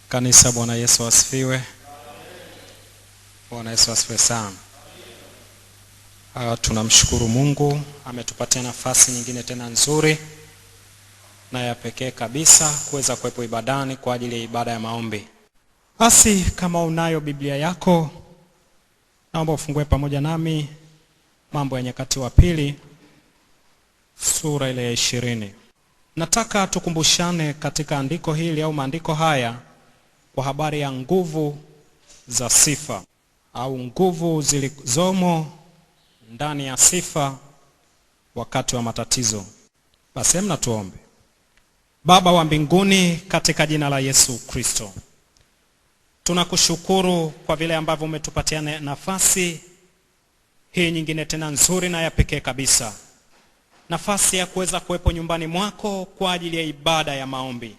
Kanisa, Bwana Yesu asifiwe. Bwana Yesu asifiwe sana. Tunamshukuru Mungu ametupatia nafasi nyingine tena nzuri na ya pekee kabisa kuweza kuwepo ibadani kwa ajili ya ibada ya maombi. Basi kama unayo Biblia yako, naomba ufungue pamoja nami Mambo ya Nyakati wa Pili sura ile ya 20. Nataka tukumbushane katika andiko hili au maandiko haya kwa habari ya nguvu za sifa au nguvu zilizomo ndani ya sifa wakati wa matatizo. Basi hebu tuombe. Baba wa mbinguni, katika jina la Yesu Kristo, tunakushukuru kwa vile ambavyo umetupatia nafasi hii nyingine tena nzuri na ya pekee kabisa, nafasi ya kuweza kuwepo nyumbani mwako kwa ajili ya ibada ya maombi.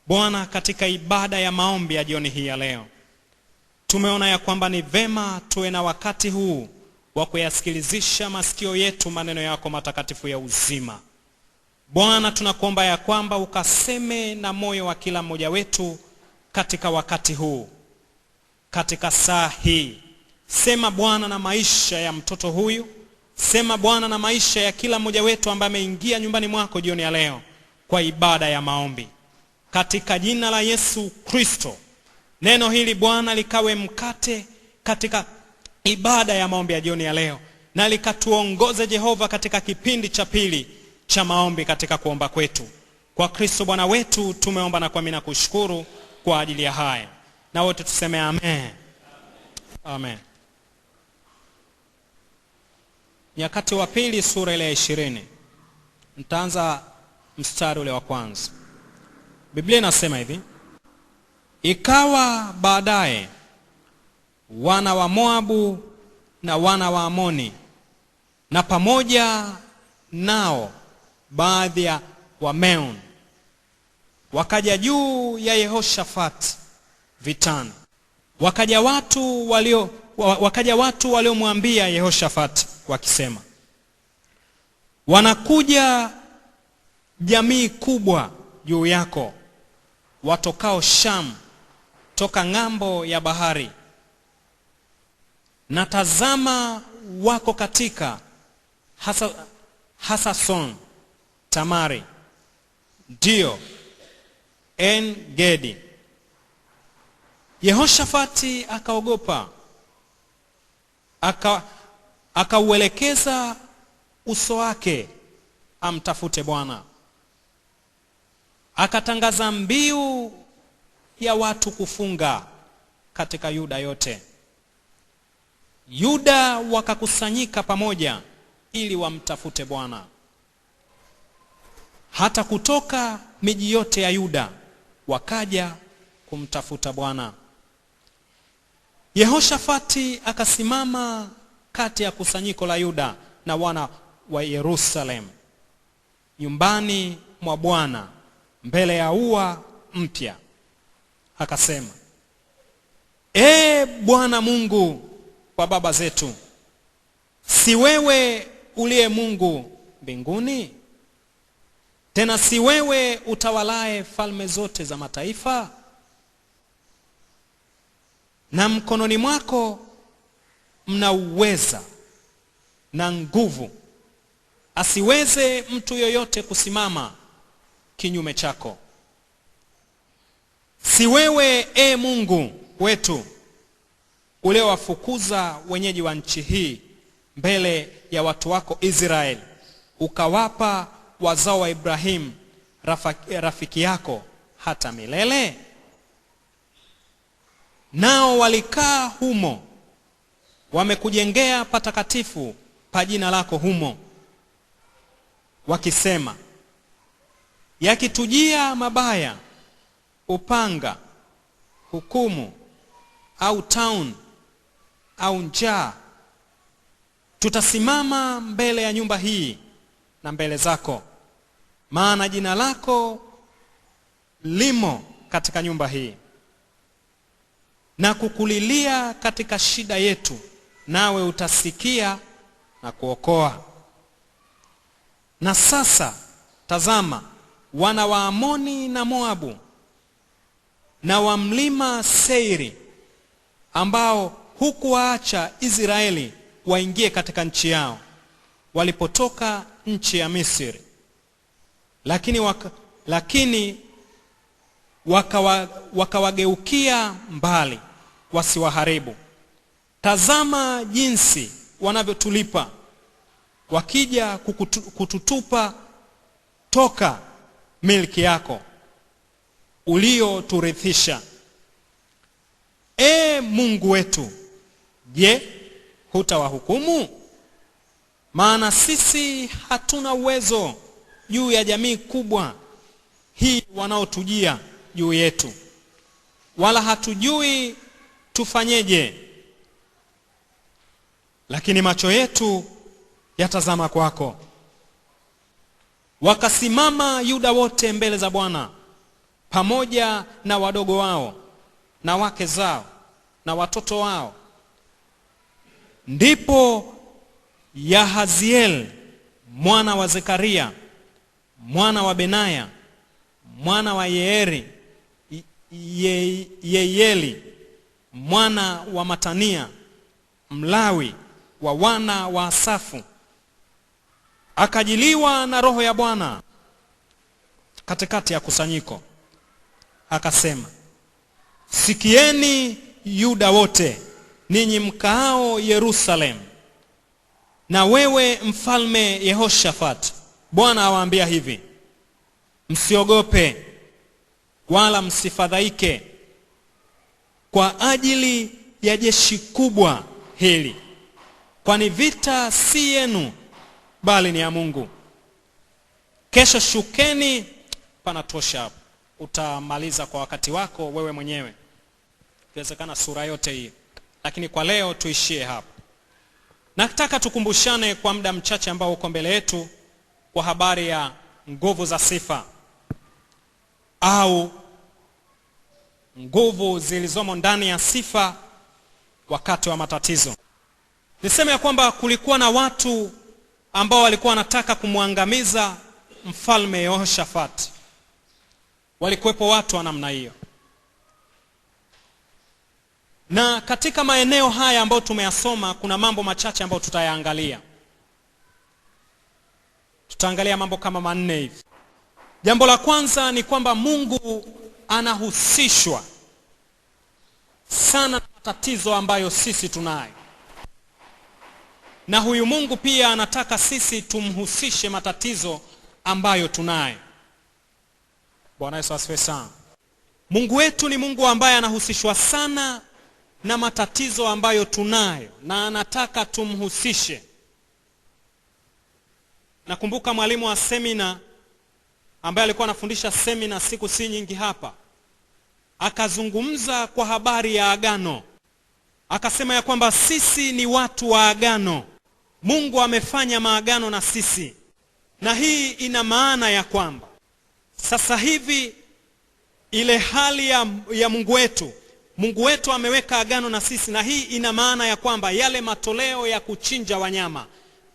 Bwana, katika ibada ya maombi ya jioni hii ya leo, tumeona ya kwamba ni vema tuwe na wakati huu wa kuyasikilizisha masikio yetu maneno yako matakatifu ya uzima. Bwana, tunakuomba ya kwamba ukaseme na moyo wa kila mmoja wetu katika wakati huu, katika saa hii. Sema Bwana na maisha ya mtoto huyu, sema Bwana na maisha ya kila mmoja wetu ambaye ameingia nyumbani mwako jioni ya leo kwa ibada ya maombi. Katika jina la Yesu Kristo, neno hili Bwana likawe mkate katika ibada ya maombi ya jioni ya leo, na likatuongoze Jehova katika kipindi cha pili cha maombi katika kuomba kwetu. Kwa Kristo Bwana wetu tumeomba na kuamini na kushukuru kwa ajili ya haya. Na wote tuseme amen. Amen. Nyakati wa Pili sura ile ya 20. Nitaanza mstari ule wa kwanza. Biblia inasema hivi: Ikawa baadaye wana wa Moabu na wana wa Amoni na pamoja nao baadhi ya Wameuni wakaja juu ya Yehoshafati vitani. Wakaja watu waliomwambia Yehoshafati wakisema, wanakuja jamii kubwa juu yako watokao Sham toka ng'ambo ya bahari, na tazama wako katika Hasason Tamari, ndio En Gedi. Yehoshafati akaogopa, akauelekeza uso wake amtafute Bwana. Akatangaza mbiu ya watu kufunga katika Yuda yote. Yuda wakakusanyika pamoja ili wamtafute Bwana. Hata kutoka miji yote ya Yuda wakaja kumtafuta Bwana. Yehoshafati akasimama kati ya kusanyiko la Yuda na wana wa Yerusalemu nyumbani mwa Bwana mbele ya ua mpya, akasema, Bwana Mungu wa baba zetu, si wewe uliye Mungu mbinguni? Tena si wewe utawalaye falme zote za mataifa? Na mkononi mwako mna uweza na nguvu, asiweze mtu yoyote kusimama kinyume chako. Si wewe, Mungu wetu, uliowafukuza wenyeji wa nchi hii mbele ya watu wako Israeli, ukawapa wazao wa Ibrahimu rafiki yako hata milele? Nao walikaa humo, wamekujengea patakatifu pa jina lako humo, wakisema, yakitujia mabaya, upanga, hukumu, au tauni, au njaa, tutasimama mbele ya nyumba hii na mbele zako, maana jina lako limo katika nyumba hii, na kukulilia katika shida yetu, nawe utasikia na kuokoa. Na sasa tazama, wana wa Amoni na Moabu na wa mlima Seiri, ambao hukuwaacha Israeli waingie katika nchi yao walipotoka nchi ya Misri, lakini wakawageukia mbali wasiwaharibu. Tazama jinsi wanavyotulipa, wakija kututupa toka milki yako ulioturithisha. Mungu wetu, je, hutawahukumu? Maana sisi hatuna uwezo juu ya jamii kubwa hii wanaotujia juu yetu, wala hatujui tufanyeje. Lakini macho yetu yatazama kwako. Wakasimama Yuda wote mbele za Bwana, pamoja na wadogo wao na wake zao na watoto wao. Ndipo Yahaziel mwana wa Zekaria, mwana wa Benaya, mwana wa Yeyeli, mwana wa Matania, Mlawi wa wana wa Asafu, akajiliwa na roho ya Bwana katikati ya kusanyiko, akasema, sikieni Yuda wote, ninyi mkaao Yerusalemu, na wewe mfalme Yehoshafat. Bwana awaambia hivi, msiogope wala msifadhaike kwa ajili ya jeshi kubwa hili, kwani vita si yenu bali ni ya Mungu. Kesho shukeni. Panatosha hapo, utamaliza kwa wakati wako wewe mwenyewe, ikiwezekana sura yote hii, lakini kwa leo tuishie hapo. Nataka tukumbushane kwa muda mchache ambao uko mbele yetu kwa habari ya nguvu za sifa au nguvu zilizomo ndani ya sifa wakati wa matatizo. Niseme ya kwamba kulikuwa na watu ambao walikuwa wanataka kumwangamiza mfalme Yehoshafat. Walikuwepo watu wa namna hiyo. Na katika maeneo haya ambayo tumeyasoma, kuna mambo machache ambayo tutayaangalia. Tutaangalia mambo kama 4 hivi. Jambo la kwanza ni kwamba Mungu anahusishwa sana na matatizo ambayo sisi tunayo. Na huyu Mungu pia anataka sisi tumhusishe matatizo ambayo tunayo. Bwana Yesu asifiwe sana. Mungu wetu ni Mungu ambaye anahusishwa sana na matatizo ambayo tunayo, na anataka tumhusishe. Nakumbuka mwalimu wa semina ambaye alikuwa anafundisha semina siku si nyingi hapa, akazungumza kwa habari ya agano. Akasema ya kwamba sisi ni watu wa agano. Mungu amefanya maagano na sisi. Na hii ina maana ya kwamba sasa hivi ile hali ya Mungu wetu ameweka agano na sisi, na hii ina maana ya kwamba yale matoleo ya kuchinja wanyama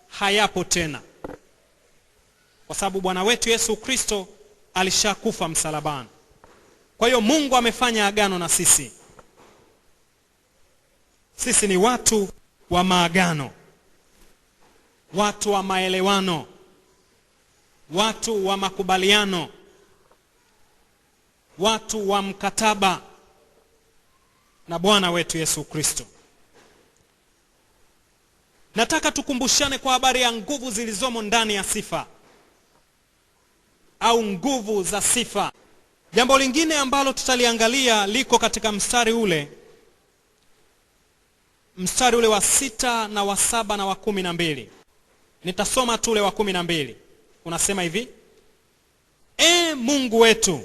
hayapo tena, kwa sababu Bwana wetu Yesu Kristo alishakufa msalabani. Kwa hiyo Mungu amefanya agano na sisi. Sisi ni watu wa maagano, watu wa maelewano, watu wa makubaliano, watu wa mkataba na Bwana wetu Yesu Kristo. Nataka tukumbushane kwa habari ya nguvu zilizomo ndani ya sifa au nguvu za sifa. Jambo lingine ambalo tutaliangalia liko katika mstari ule wa 6 na wa 7 na wa 12. Nitasoma tu ule wa 12. Unasema hivi: Mungu wetu,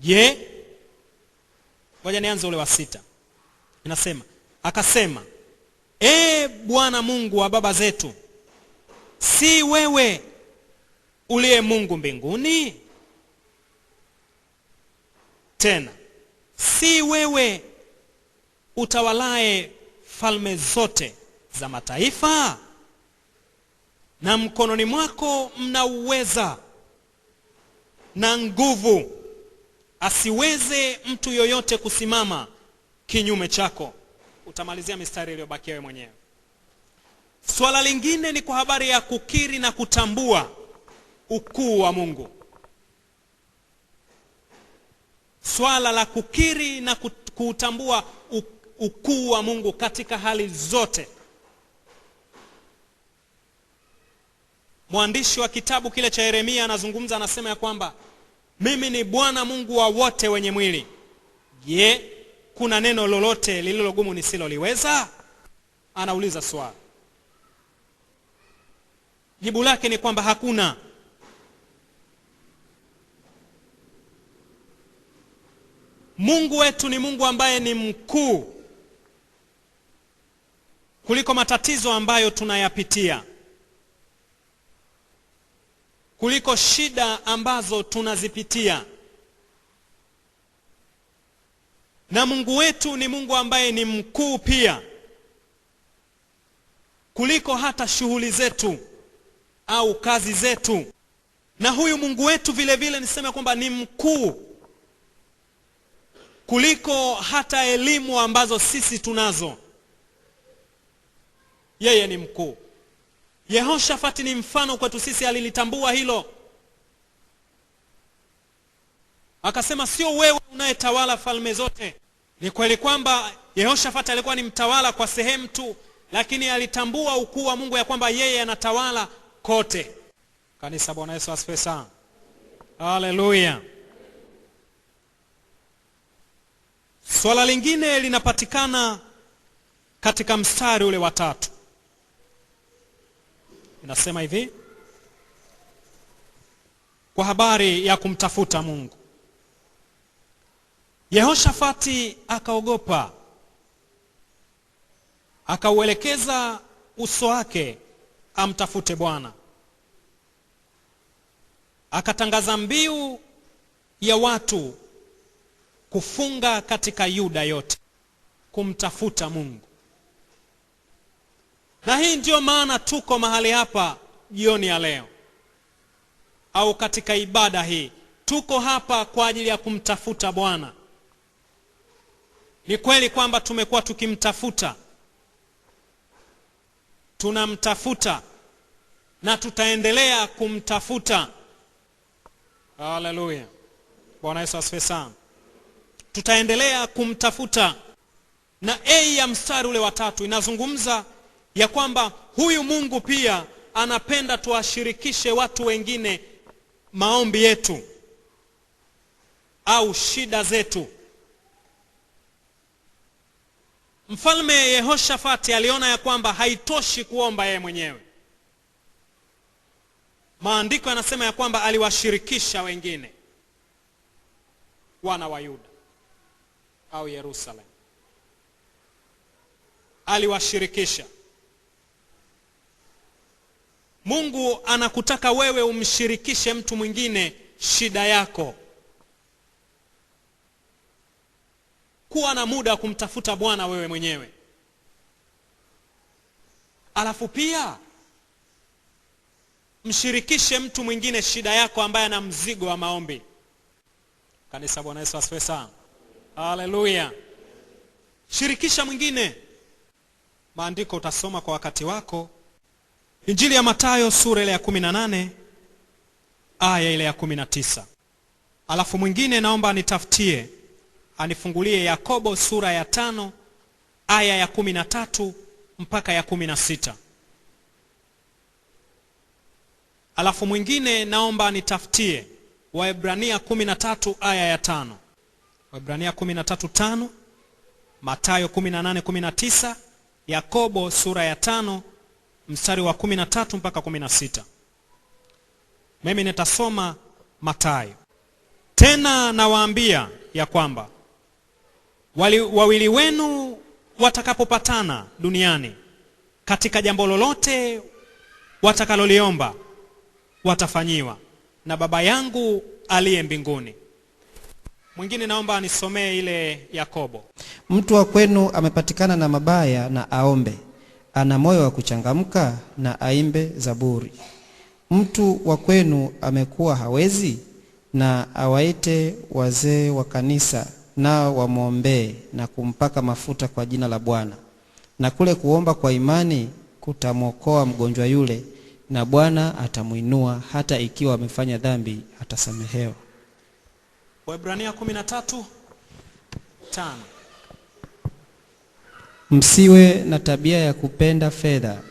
je, ngoja nianze ule wa 6. Inasema, akasema, Bwana Mungu wa baba zetu, si wewe uliye Mungu mbinguni? Tena, si wewe utawalaye falme zote za mataifa? Na mkononi mwako mna uweza, na nguvu, asiweze mtu yoyote kusimama kinyume chako. Utamalizia mistari iliyobakia wewe mwenyewe. Swala lingine ni kwa habari ya kukiri na kutambua ukuu wa Mungu. Swala la kukiri na kutambua ukuu wa Mungu katika hali zote. Mwandishi wa kitabu kile cha Yeremia anazungumza, anasema ya kwamba mimi ni Bwana Mungu wa wote wenye mwili. Je, kuna neno lolote lililogumu nisiloliweza? Anauliza swali. Jibu lake ni kwamba hakuna. Mungu wetu ni Mungu ambaye ni mkuu kuliko matatizo ambayo tunayapitia, kuliko shida ambazo tunazipitia. Na Mungu wetu ni Mungu ambaye ni mkuu pia kuliko hata shughuli zetu au kazi zetu. Na huyu Mungu wetu vile vile niseme kwamba ni mkuu kuliko hata elimu ambazo sisi tunazo. Yeye ni mkuu. Yehoshafati ni mfano kwetu sisi, alilitambua hilo. Akasema sio wewe unayetawala falme zote. Ni kweli kwamba Yehoshafati alikuwa ni mtawala kwa sehemu tu, lakini alitambua ukuu wa Mungu ya kwamba yeye anatawala kote. Kanisa, Bwana Yesu asifiwe sana. Haleluya. Swala lingine linapatikana katika mstari ule wa 3. Inasema hivi kwa habari ya kumtafuta Mungu. Yehoshafati akaogopa, akauelekeza uso wake amtafute Bwana. Akatangaza mbiu ya watu kufunga katika Yuda yote kumtafuta Mungu. Na hii ndio maana tuko mahali hapa jioni ya leo, au katika ibada hii. Tuko hapa kwa ajili ya kumtafuta Bwana. Ni kweli kwamba tumekuwa tukimtafuta, tunamtafuta na tutaendelea kumtafuta. Haleluya. Bwana Yesu asifiwe sana. Tutaendelea kumtafuta. Na ya mstari ule wa 3 inazungumza ya kwamba huyu Mungu pia anapenda tuwashirikishe watu wengine maombi yetu au shida zetu. Mfalme Yehoshafati aliona ya kwamba haitoshi kuomba yeye mwenyewe. Maandiko yanasema ya kwamba aliwashirikisha wengine, wana wa Yuda au Yerusalemu. Aliwashirikisha. Mungu anakutaka wewe umshirikishe mtu mwingine shida yako. Kuwa na muda wa kumtafuta Bwana wewe mwenyewe. Alafu pia mshirikishe mtu mwingine shida yako ambaye ana mzigo wa maombi. Kanisa, Bwana Yesu asifiwe sana. Haleluya. Shirikisha mwingine. Maandiko utasoma kwa wakati wako. Injili ya Mathayo sura ile ya 18 aya ile ya 19. Alafu mwingine naomba anitafutie, anifungulie Yakobo sura ya 5 aya ya 13 mpaka ya 16. Alafu mwingine naomba anitafutie Waebrania 13 aya ya 5. Waebrania 13:5, Mathayo 18:19, Yakobo sura ya 5 mstari wa 13 mpaka 16. Mimi nitasoma Mathayo. Tena nawaambia ya kwamba wawili wenu watakapopatana duniani katika jambo lolote watakaloliomba watafanyiwa na Baba yangu aliye mbinguni. Mwingine naomba anisomee ile Yakobo. Mtu wa kwenu amepatikana na mabaya na aombe, ana moyo wa kuchangamka na aimbe zaburi. Mtu wa kwenu amekuwa hawezi, na awaite wazee wa kanisa, nao wamwombee na kumpaka mafuta kwa jina la Bwana. Na kule kuomba kwa imani kutamwokoa mgonjwa yule, na Bwana atamuinua, hata ikiwa amefanya dhambi atasamehewa. Waebrania 13:5. Msiwe na tabia ya kupenda fedha,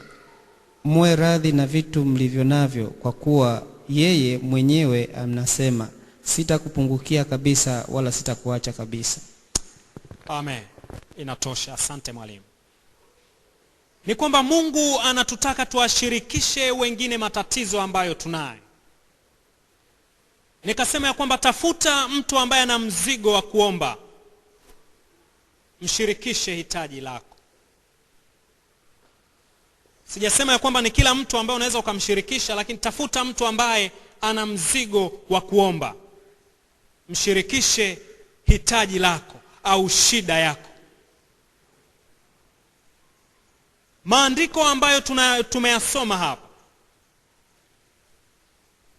muwe radhi na vitu mlivyo navyo, kwa kuwa yeye mwenyewe anasema, sitakupungukia kabisa wala sitakuacha kabisa. Amen. Inatosha. Asante mwalimu. Ni kwamba Mungu anatutaka tuwashirikishe wengine matatizo ambayo tunayo. Nikasema ya kwamba tafuta mtu ambaye ana mzigo wa kuomba, mshirikishe hitaji lako. Sijasema ya kwamba ni kila mtu ambaye unaweza ukamshirikisha, lakini tafuta mtu ambaye ana mzigo wa kuomba, mshirikishe hitaji lako au shida yako. Maandiko ambayo tumeyasoma hapa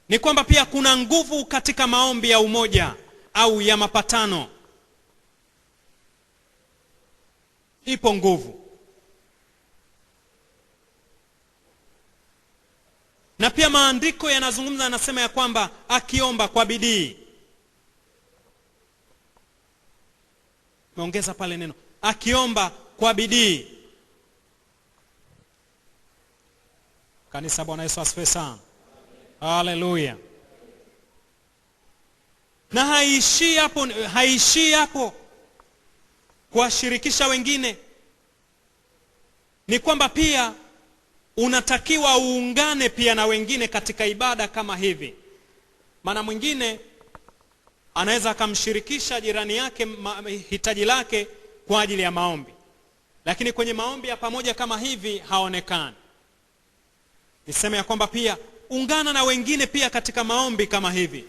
ni kwamba pia kuna nguvu katika maombi ya umoja au ya mapatano. Ipo nguvu. Na pia maandiko yanazungumza, yanasema ya kwamba akiomba kwa bidii. Meongeza pale neno akiomba kwa bidii. Kanisa, Bwana Yesu asifiwe sana. Haleluya. Na haishii hapo kuwashirikisha wengine. Ni kwamba pia unatakiwa uungane pia na wengine katika ibada kama hivi. Maana mwingine anaweza akamshirikisha jirani yake hitaji lake kwa ajili ya maombi, lakini kwenye maombi ya pamoja kama hivi haonekani. Niseme ya kwamba pia ungana na wengine pia katika maombi kama hivi.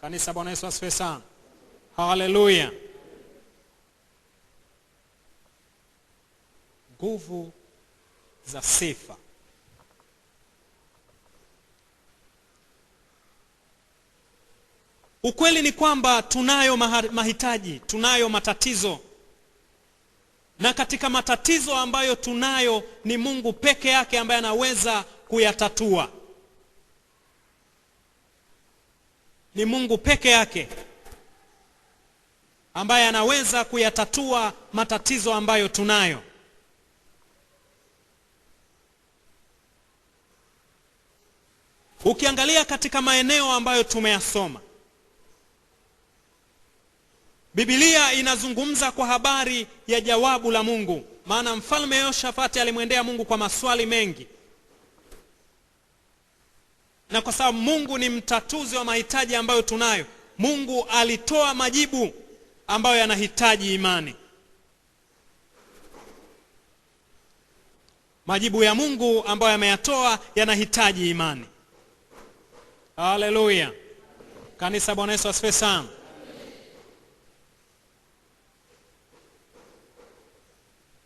Kanisa, Bwana Yesu asifiwe sana. Haleluya. Nguvu za sifa. Ukweli ni kwamba tunayo mahitaji, tunayo matatizo. Na katika matatizo ambayo tunayo ni Mungu peke yake ambaye anaweza kuyatatua. Ni Mungu peke yake ambaye anaweza kuyatatua matatizo ambayo tunayo. Ukiangalia katika maeneo ambayo tumeyasoma, Biblia inazungumza kwa habari ya jawabu la Mungu. Maana mfalme Yehoshafati alimwendea Mungu kwa maswali mengi. Na kwa sababu Mungu ni mtatuzi wa mahitaji ambayo tunayo, Mungu alitoa majibu ambayo yanahitaji imani. Majibu ya Mungu ambayo ameyatoa yanahitaji imani. Haleluya. Kanisa, Bwana Yesu asifiwe sana.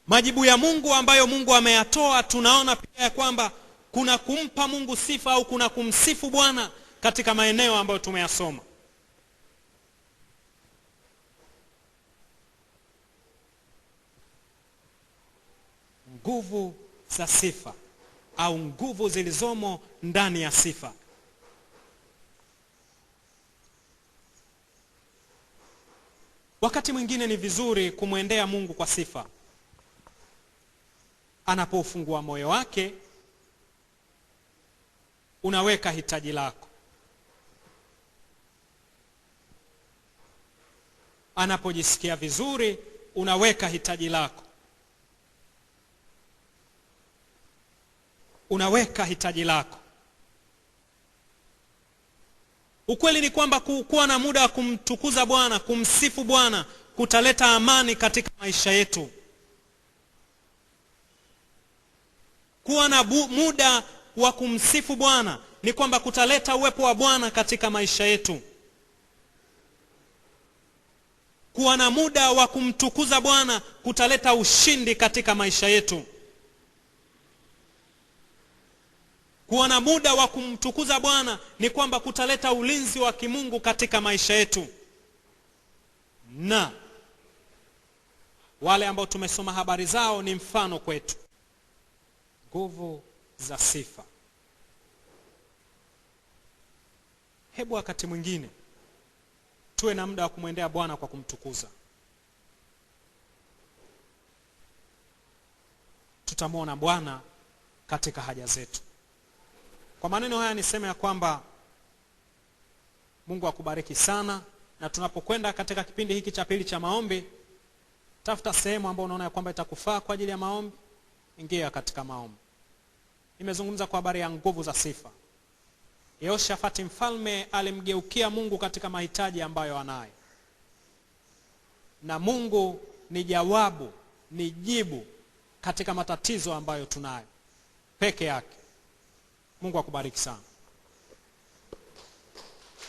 Majibu ya Mungu ambayo Mungu ameyatoa, tunaona pia kwamba kuna kumpa Mungu sifa au kuna kumsifu Bwana katika maeneo ambayo tumeyasoma. Nguvu za sifa au nguvu zilizomo ndani ya sifa. Wakati mwingine ni vizuri kumwendea Mungu kwa sifa. Anapofungua moyo wake, unaweka hitaji lako. Anapojisikia vizuri, unaweka hitaji lako. Unaweka hitaji lako. Ukweli ni kwamba kuwa na muda wa kumtukuza Bwana, kumsifu Bwana, kutaleta amani katika maisha yetu. Kuwa na muda wa kumsifu Bwana ni kwamba kutaleta uwepo wa Bwana katika maisha yetu. Kuwa na muda wa kumtukuza Bwana kutaleta ushindi katika maisha yetu. Kuwa na muda wa kumtukuza Bwana ni kwamba kutaleta ulinzi wa kimungu katika maisha yetu. Na wale ambao tumesoma habari zao ni mfano kwetu. Nguvu za sifa. Hebu wakati mwingine tuwe na muda wa kumwendea Bwana kwa kumtukuza. Tutamwona Bwana katika haja zetu. Kwa maneno haya niseme ya kwamba Mungu akubariki sana, na tunapokwenda katika kipindi hiki cha pili cha maombi, tafuta sehemu ambayo unaona ya kwamba itakufaa kwa ajili ya maombi, ingia katika maombi. Nimezungumza kwa habari ya nguvu za sifa. Yehoshafati mfalme alimgeukia Mungu katika mahitaji ambayo anayo. Na Mungu ni jawabu, ni jibu katika matatizo ambayo tunayo peke yake. Mungu akubariki sana.